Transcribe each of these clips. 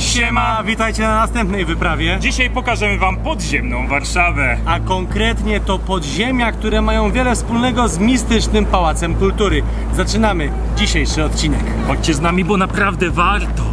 Siema, witajcie na następnej wyprawie. Dzisiaj pokażemy wam podziemną Warszawę. A konkretnie to podziemia, które mają wiele wspólnego z mistycznym Pałacem Kultury. Zaczynamy dzisiejszy odcinek. Chodźcie z nami, bo naprawdę warto.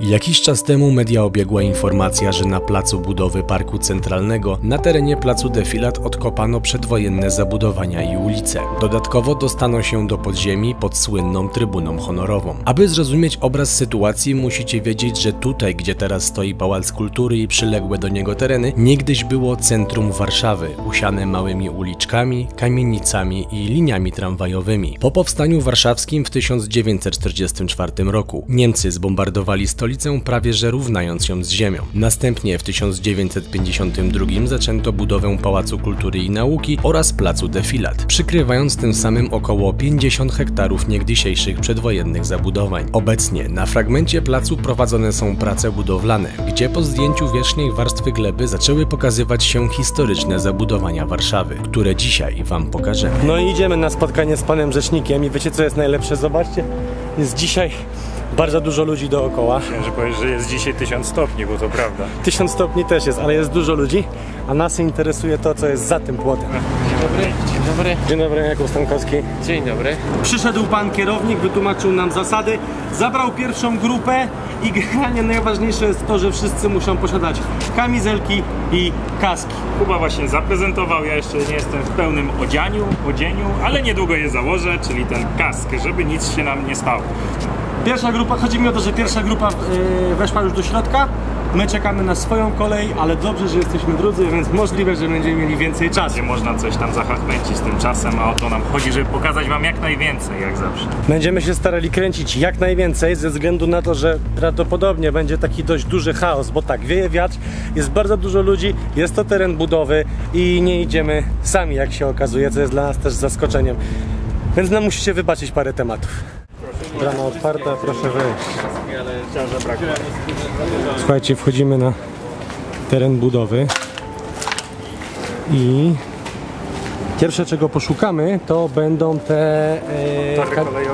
Jakiś czas temu media obiegła informacja, że na placu budowy Parku Centralnego na terenie placu Defilat odkopano przedwojenne zabudowania i ulice. Dodatkowo dostaną się do podziemi pod słynną trybuną honorową. Aby zrozumieć obraz sytuacji, musicie wiedzieć, że tutaj, gdzie teraz stoi Pałac Kultury i przyległe do niego tereny, niegdyś było centrum Warszawy, usiane małymi uliczkami, kamienicami i liniami tramwajowymi. Po powstaniu warszawskim w 1944 roku Niemcy zbombardowali stolicę, prawie że równając ją z ziemią. Następnie w 1952 zaczęto budowę Pałacu Kultury i Nauki oraz placu Defilat, przykrywając tym samym około 50 hektarów niegdysiejszych przedwojennych zabudowań. Obecnie na fragmencie placu prowadzone są prace budowlane, gdzie po zdjęciu wierzchniej warstwy gleby zaczęły pokazywać się historyczne zabudowania Warszawy, które dzisiaj wam pokażemy. No i idziemy na spotkanie z panem rzecznikiem i wiecie co jest najlepsze? Zobaczcie, jest dzisiaj bardzo dużo ludzi dookoła. Chciałem, że powiesz, że jest dzisiaj 1000 stopni, bo to prawda. 1000 stopni też jest, ale jest dużo ludzi, a nas interesuje to, co jest za tym płotem. Dzień dobry. Dzień dobry. Dzień dobry, Jakub Stankowski. Dzień dobry. Przyszedł pan kierownik, wytłumaczył nam zasady, zabrał pierwszą grupę i generalnie najważniejsze jest to, że wszyscy muszą posiadać kamizelki i kaski. Kuba właśnie zaprezentował, ja jeszcze nie jestem w pełnym odzieniu, ale niedługo je założę, czyli ten kask, żeby nic się nam nie stało. Pierwsza grupa, chodzi mi o to, że pierwsza grupa weszła już do środka. My czekamy na swoją kolej, ale dobrze, że jesteśmy drudzy, więc możliwe, że będziemy mieli więcej czasu. Gdzie można coś tam zachachmęcić z tym czasem, a o to nam chodzi, żeby pokazać wam jak najwięcej, jak zawsze. Będziemy się starali kręcić jak najwięcej, ze względu na to, że prawdopodobnie będzie taki dość duży chaos, bo tak, wieje wiatr, jest bardzo dużo ludzi, jest to teren budowy i nie idziemy sami, jak się okazuje, co jest dla nas też zaskoczeniem. Więc nam musicie wybaczyć parę tematów. Brama otwarta, proszę wejść. Słuchajcie, wchodzimy na teren budowy i pierwsze, czego poszukamy, to będą te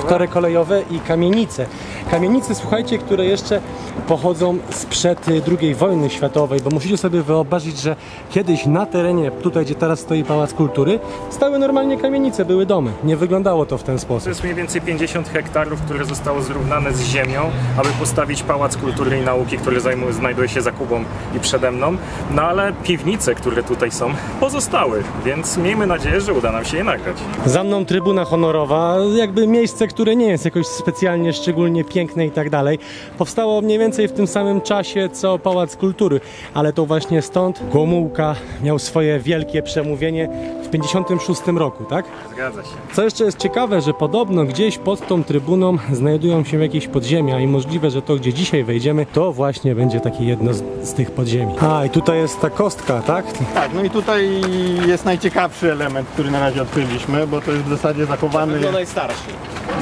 tory kolejowe i kamienice. Kamienice, słuchajcie, które jeszcze pochodzą sprzed II wojny światowej, bo musicie sobie wyobrazić, że kiedyś na terenie, tutaj gdzie teraz stoi Pałac Kultury, stały normalnie kamienice, były domy. Nie wyglądało to w ten sposób. To jest mniej więcej 50 hektarów, które zostało zrównane z ziemią, aby postawić Pałac Kultury i Nauki, który znajduje się za Kubą i przede mną. No ale piwnice, które tutaj są, pozostały, więc miejmy nadzieję, że uda nam się je nagrać. Za mną trybuna honorowa, jakby miejsce, które nie jest jakoś specjalnie, szczególnie piękne i tak dalej. Powstało mniej więcej w tym samym czasie, co Pałac Kultury, ale to właśnie stąd Gomułka miał swoje wielkie przemówienie w 56 roku, tak? Zgadza się. Co jeszcze jest ciekawe, że podobno gdzieś pod tą trybuną znajdują się jakieś podziemia i możliwe, że to, gdzie dzisiaj wejdziemy, to właśnie będzie takie jedno z tych podziemi. A, i tutaj jest ta kostka, tak? Tak, no i tutaj jest najciekawszy element, który na razie odkryliśmy, bo to jest w zasadzie zachowany...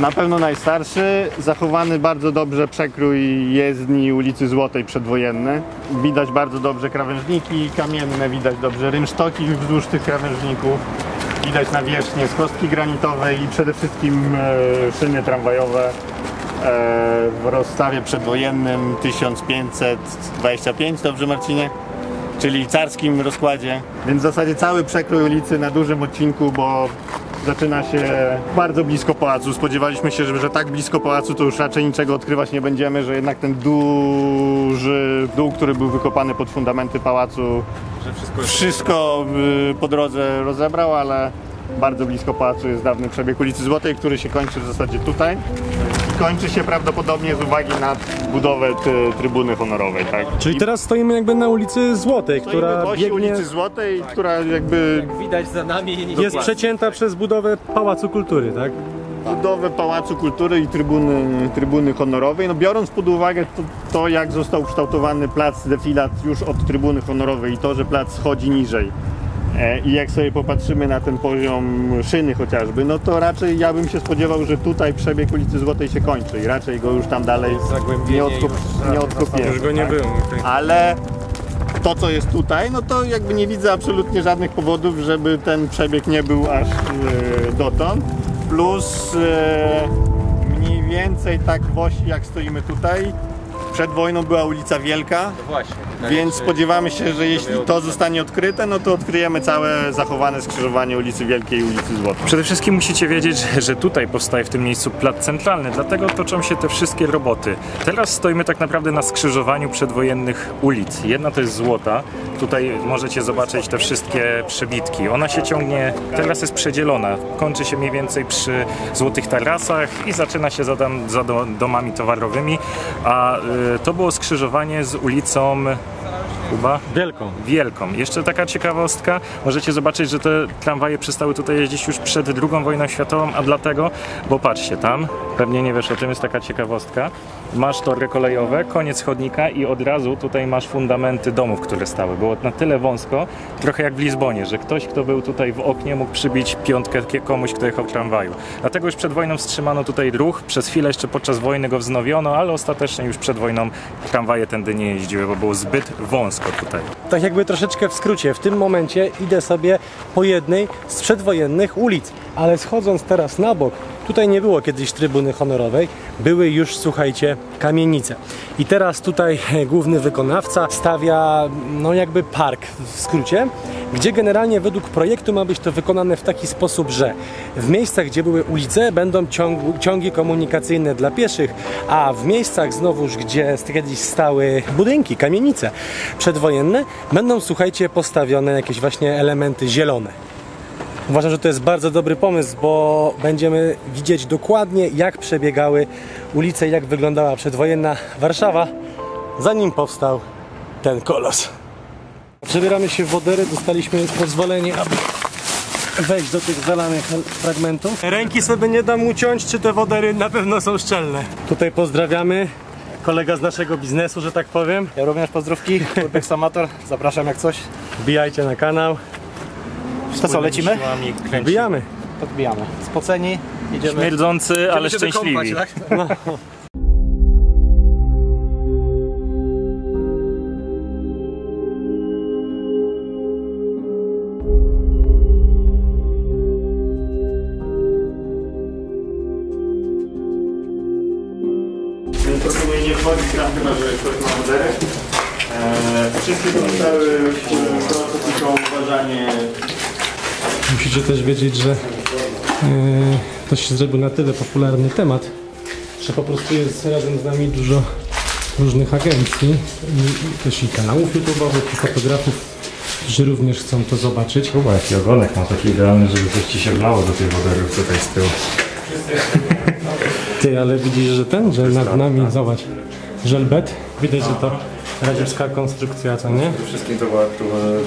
Na pewno najstarszy, zachowany bardzo dobrze przekrój jezdni ulicy Złotej przedwojenny. Widać bardzo dobrze krawężniki kamienne, widać dobrze rynsztoki wzdłuż tych krawężników. Widać nawierzchnię z kostki granitowej i przede wszystkim szyny tramwajowe w rozstawie przedwojennym 1525, dobrze Marcinie? Czyli carskim rozkładzie. Więc w zasadzie cały przekrój ulicy na dużym odcinku, bo zaczyna się bardzo blisko pałacu. Spodziewaliśmy się, że tak blisko pałacu to już raczej niczego odkrywać nie będziemy, że jednak ten duży dół, który był wykopany pod fundamenty pałacu, wszystko po drodze rozebrał, ale bardzo blisko pałacu jest dawny przebieg ulicy Złotej, który się kończy w zasadzie tutaj. Kończy się prawdopodobnie z uwagi na budowę trybuny honorowej, tak? Czyli teraz stoimy jakby na ulicy Złotej, która biegnie... ulicy Złotej, która jakby... Jak widać za nami jest przecięta przez budowę Pałacu Kultury, tak? Budowę Pałacu Kultury i trybuny honorowej. No biorąc pod uwagę to jak został ukształtowany plac Defilat już od trybuny honorowej i to, że plac schodzi niżej. I jak sobie popatrzymy na ten poziom szyny chociażby, no to raczej ja bym się spodziewał, że tutaj przebieg ulicy Złotej się kończy i raczej go już tam dalej nie odkopiemy. Już go nie było. Ale to, co jest tutaj, no to jakby nie widzę absolutnie żadnych powodów, żeby ten przebieg nie był aż dotąd. Plus mniej więcej tak w osi, jak stoimy tutaj, przed wojną była ulica Wielka, Właśnie. więc spodziewamy się, że jeśli to zostanie odkryte, no to odkryjemy całe zachowane skrzyżowanie ulicy Wielkiej i ulicy Złotej. Przede wszystkim musicie wiedzieć, że tutaj powstaje w tym miejscu plac centralny, dlatego toczą się te wszystkie roboty. Teraz stoimy tak naprawdę na skrzyżowaniu przedwojennych ulic. Jedna to jest Złota, tutaj możecie zobaczyć te wszystkie przebitki. Ona się ciągnie, teraz jest przedzielona, kończy się mniej więcej przy Złotych Tarasach i zaczyna się za domami towarowymi, a to było skrzyżowanie z ulicą chyba Wielką. Jeszcze taka ciekawostka, możecie zobaczyć, że te tramwaje przestały tutaj jeździć już przed II wojną światową, a dlatego, bo patrzcie, tam, pewnie nie wiesz o czym, jest taka ciekawostka, masz tory kolejowe, koniec chodnika i od razu tutaj masz fundamenty domów, które stały. Było na tyle wąsko, trochę jak w Lizbonie, że ktoś, kto był tutaj w oknie, mógł przybić piątkę komuś, kto jechał w tramwaju. Dlatego już przed wojną wstrzymano tutaj ruch, przez chwilę jeszcze podczas wojny go wznowiono, ale ostatecznie już przed wojną tramwaje tędy nie jeździły, bo było zbyt wąsko tutaj. Tak jakby troszeczkę w skrócie, w tym momencie idę sobie po jednej z przedwojennych ulic, ale schodząc teraz na bok, tutaj nie było kiedyś trybuny honorowej, były już, słuchajcie, kamienice. I teraz tutaj główny wykonawca stawia, no jakby park w skrócie, gdzie generalnie według projektu ma być to wykonane w taki sposób, że w miejscach, gdzie były ulice, będą ciągi komunikacyjne dla pieszych, a w miejscach znowuż, gdzie kiedyś stały budynki, kamienice przedwojenne, będą, słuchajcie, postawione jakieś właśnie elementy zielone. Uważam, że to jest bardzo dobry pomysł, bo będziemy widzieć dokładnie, jak przebiegały ulice, jak wyglądała przedwojenna Warszawa, zanim powstał ten kolos. Przebieramy się w wodery, dostaliśmy pozwolenie, aby wejść do tych zalanych fragmentów. Ręki sobie nie dam uciąć, czy te wodery na pewno są szczelne. Tutaj pozdrawiamy. Kolega z naszego biznesu, że tak powiem. Ja również pozdrówki, Urbex Amator, zapraszam jak coś. Wbijajcie na kanał. To co, lecimy? Wbijamy. Podbijamy. Spoceni, idziemy. Śmierdzący, ale się szczęśliwi. wykąpać, tak? No. Proponuję nie wchodzić tam, chyba że ktoś ma wodery. Wszystkie pozostały tylko uważanie. Musicie też wiedzieć, że to się zrobił na tyle popularny temat, że po prostu jest razem z nami dużo różnych agencji, i też i kanałów YouTube'owych, i fotografów, którzy również chcą to zobaczyć. Chyba jaki ogonek ma taki idealny, żeby coś ci się wlało do tych woderów tutaj z tyłu. Ty, ale widzisz, że nad nami, zobacz, żelbet, widać, że to radziecka konstrukcja, co nie? Przede wszystkim to była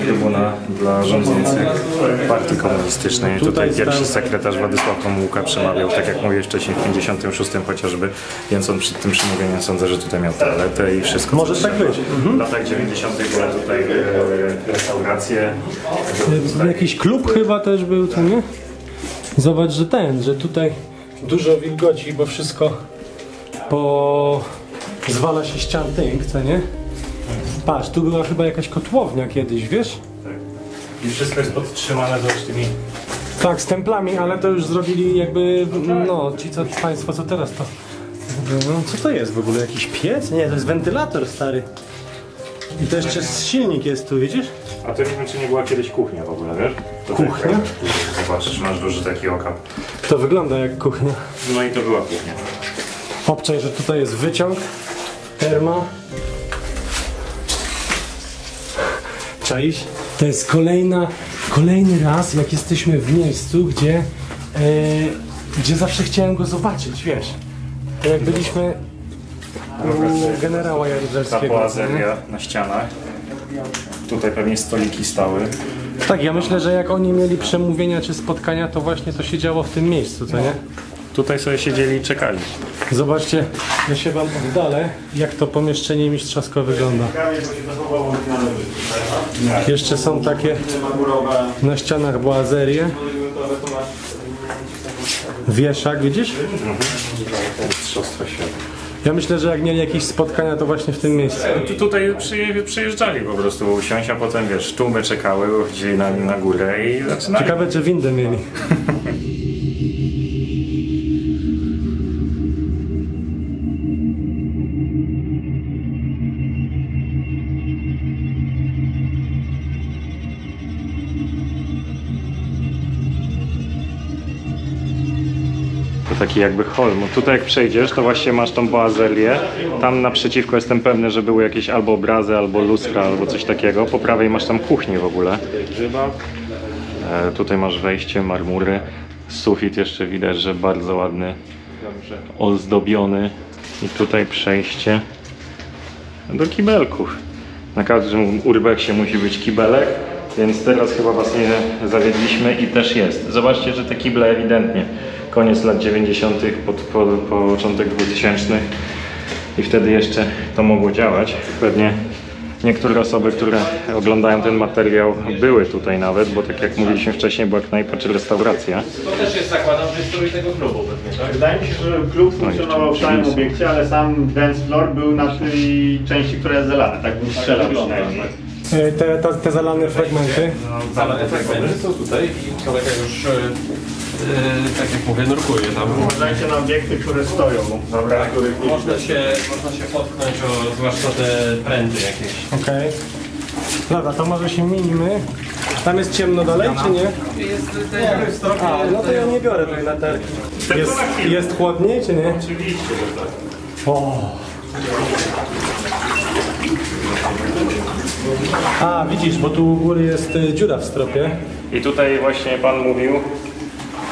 trybuna dla rządzących partii komunistycznej. Tutaj pierwszy sekretarz Władysław Gomułka przemawiał, tak jak mówię wcześniej, w 56 chociażby, więc on przed tym przemówieniem sądzę, że tutaj miał toaletę i wszystko. Może tak być. W latach 90. były tutaj restauracje. Jakiś klub chyba też był, co nie? Zobacz, że tutaj dużo wilgoci, bo wszystko zwala się ścian tynk, co nie? Patrz, tu była chyba jakaś kotłownia kiedyś, wiesz? Tak. I wszystko jest podtrzymane z tymi... Tak, z templami, ale to już zrobili jakby, no, państwo, co teraz to... No, co to jest w ogóle? Jakiś piec? Nie, to jest wentylator stary. I to jeszcze silnik jest tu, widzisz? A to nie wiem, czy nie była kiedyś kuchnia w ogóle, wiesz? To Kuchnia? Tak, zobaczysz, masz duży taki okap. To wygląda jak kuchnia. No i to była kuchnia. Obczaj, że tutaj jest wyciąg, terma. Czaisz? To jest kolejny raz, jak jesteśmy w miejscu, gdzie zawsze chciałem go zobaczyć, wiesz? To jak byliśmy u generała Ta Jaruzelskiego. boazeria na ścianach. Tutaj pewnie stoliki stały. Tak, ja myślę, że jak oni mieli przemówienia czy spotkania, to właśnie to się działo w tym miejscu, co nie? Tutaj sobie siedzieli i czekali. Zobaczcie, ja się wam oddalę, jak to pomieszczenie mistrzowsko wygląda. Jeszcze są takie na ścianach boazerie. Wieszak, widzisz? Mistrzostwo świata. Ja myślę, że jak mieli jakieś spotkania, to właśnie w tym miejscu. Tutaj przyjeżdżali po prostu usiąść, a potem wiesz, tłumy czekały, chodzili na górę i zaczynali. Ciekawe, czy windę mieli. To taki jakby hol. No tutaj jak przejdziesz, to właśnie masz tą boazelię. Tam naprzeciwko jestem pewny, że były jakieś albo obrazy, albo lustra, albo coś takiego. Po prawej masz tam kuchnię w ogóle. Tutaj masz wejście, marmury. Sufit jeszcze widać, że bardzo ładny, ozdobiony. I tutaj przejście do kibelków. Na każdym urbexie musi być kibelek, więc teraz chyba was nie zawiedliśmy i też jest. Zobaczcie, że te kible ewidentnie koniec lat 90., początek 2000 i wtedy jeszcze to mogło działać. Pewnie niektóre osoby, które oglądają ten materiał, były tutaj nawet, bo tak jak mówiliśmy wcześniej, była knajpa czy restauracja. To też jest, zakładam, że jest tego klubu pewnie, tak? Wydaje mi się, że klub funkcjonował w całym obiekcie, ale sam dance floor był na tej części, która jest zelana, tak bym strzelał przynajmniej. Te zalane fragmenty. Zalane fragmenty są tutaj i kolega już, tak jak mówię, nurkuje tam. Uważajcie na obiekty, które stoją, dobra, których nie Można się potknąć o zwłaszcza te pręty jakieś. Okej. Dobra, to może się minimy. Tam jest ciemno dalej, czy nie? Jest A, no to ja nie biorę tej latarki. Jest chłodniej, czy nie? Oczywiście, że tak. O. A, widzisz, bo tu u góry jest dziura w stropie. I tutaj właśnie pan mówił,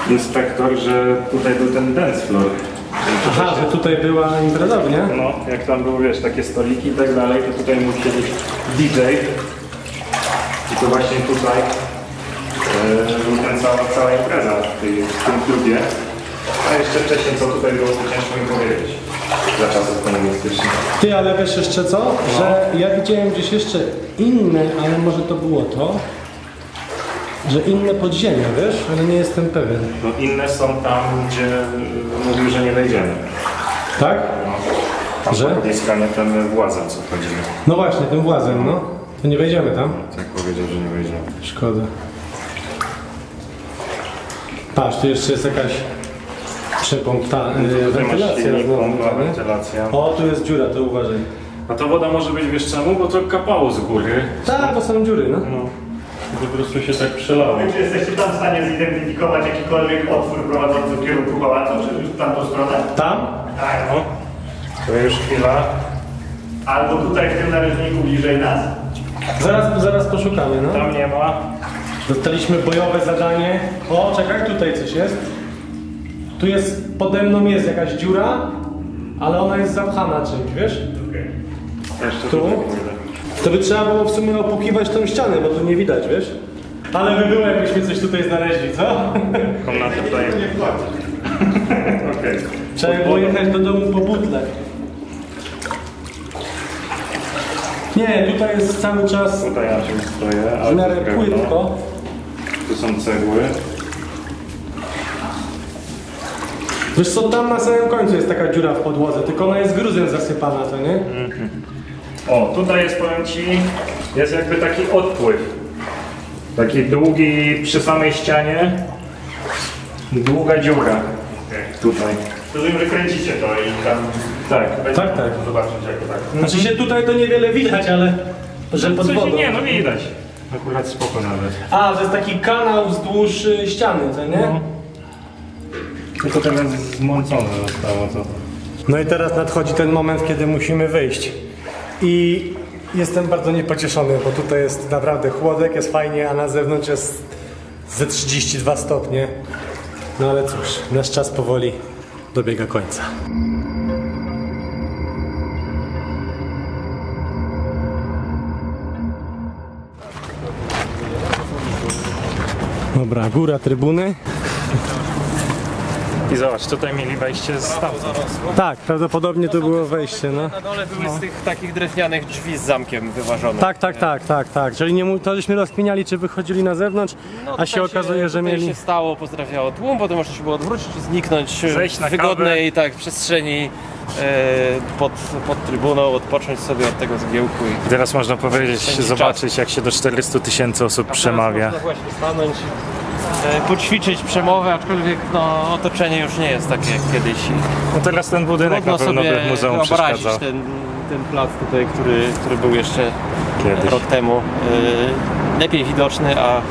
inspektor, że tutaj był ten dance floor. Aha, że tutaj była imprezownia. No, jak tam były, wiesz, takie stoliki i tak dalej, to tutaj mógł siedzieć DJ. I to właśnie tutaj cała impreza w tym klubie. A jeszcze wcześniej, co tutaj było, to ciężko mi powiedzieć. Za czasów komunistycznych. Ty, ale wiesz jeszcze co? Że ja widziałem gdzieś jeszcze inne, ale może to było to, że inne podziemia, wiesz? Ale nie jestem pewien. No inne są tam, gdzie mówił, że nie wejdziemy. Tak? No. Tam Że? pozyskanie ten władzem, co chodzimy. No właśnie, tym włazem, no. To nie wejdziemy tam. Tak powiedział, że nie wejdziemy. Szkoda. Patrz, tu jeszcze jest jakaś Tutaj masz wentylacja silnik, znowu, pompa, nie? wentylacja. O, tu jest dziura, to uważaj. A to woda może być, wiesz czemu? Bo to kapało z góry. Tak, bo są dziury, no. No. Po prostu się tak przelało. Czy jesteście tam w stanie zidentyfikować jakikolwiek otwór prowadzący w kierunku pałacu, czy w tamtą stronę? Tam? Tak, No. To już chwila. albo tutaj w tym narożniku bliżej nas. Zaraz poszukamy, no. Tam nie ma. Dostaliśmy bojowe zadanie. O, czekaj, tutaj coś jest. Tu jest, pode mną jest jakaś dziura, ale ona jest zapchana czymś, wiesz? Jeszcze Tu? tutaj. To by trzeba było w sumie opukiwać tą ścianę, bo tu nie widać, wiesz? Ale by było, jakbyśmy coś tutaj znaleźli, co? Komnaty tutaj. Okej. Trzeba było jechać do domu po butle. Nie, tutaj jest cały czas Tutaj ja się stoję, w ale miarę to drewno. płytko. Tu są cegły. Wiesz co, tam na samym końcu jest taka dziura w podłodze, tylko ona jest gruzem zasypana, to nie? O, tutaj jest, powiem ci, jest jakby taki odpływ. Taki długi, przy samej ścianie. Długa dziura. Tutaj. Rozumiem, że kręcicie to i tam Tak. będzie Tak, tak. zobaczyć jako tak. Znaczy się tutaj to niewiele widać, ale że pod Coś wodą. nie, no widać. Akurat spoko nawet. A, że jest taki kanał wzdłuż ściany, co nie? Tylko teraz zmącone zostało to. No i teraz nadchodzi ten moment, kiedy musimy wyjść. I jestem bardzo niepocieszony, bo tutaj jest naprawdę chłodek, jest fajnie, a na zewnątrz jest ze 32 stopnie. No ale cóż, nasz czas powoli dobiega końca. Dobra, góra trybuny. I zobacz, tutaj mieli wejście z stamtąd. Tak, prawdopodobnie tu było wejście, no. Na dole były z tych takich drewnianych drzwi z zamkiem wyważone. Tak. Czyli nie, to żeśmy rozkminiali, czy wychodzili na zewnątrz, No, a się okazuje, że tutaj mieli... się stało, pozdrawiało tłum, potem można się było odwrócić, zniknąć Zejść na w wygodnej tak, przestrzeni pod trybuną, odpocząć sobie od tego zgiełku. I teraz można powiedzieć, spędzić zobaczyć jak się do 400 000 osób przemawia. Można właśnie stanąć, poćwiczyć przemowę, aczkolwiek no, otoczenie już nie jest takie jak kiedyś. No teraz ten budynek na pewno by w muzeum wyobrazić przeszkadzał. ten plac tutaj, który był jeszcze Kiedyś. rok temu lepiej widoczny, a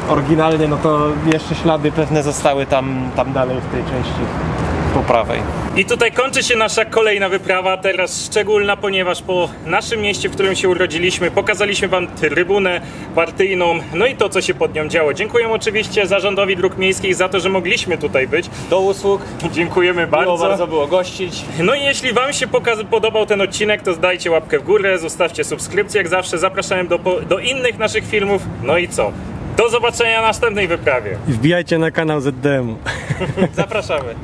oryginalnie no to jeszcze ślady pewne zostały tam dalej w tej części po prawej. I tutaj kończy się nasza kolejna wyprawa, teraz szczególna, ponieważ po naszym mieście, w którym się urodziliśmy, pokazaliśmy wam trybunę partyjną, no i to, co się pod nią działo. Dziękuję oczywiście Zarządowi Dróg Miejskich za to, że mogliśmy tutaj być. Do usług. Dziękujemy Bardzo było gościć. No i jeśli wam się podobał ten odcinek, to dajcie łapkę w górę, zostawcie subskrypcję, jak zawsze zapraszałem do innych naszych filmów. No i co? Do zobaczenia na następnej wyprawie. I wbijajcie na kanał ZDM-u. Zapraszamy.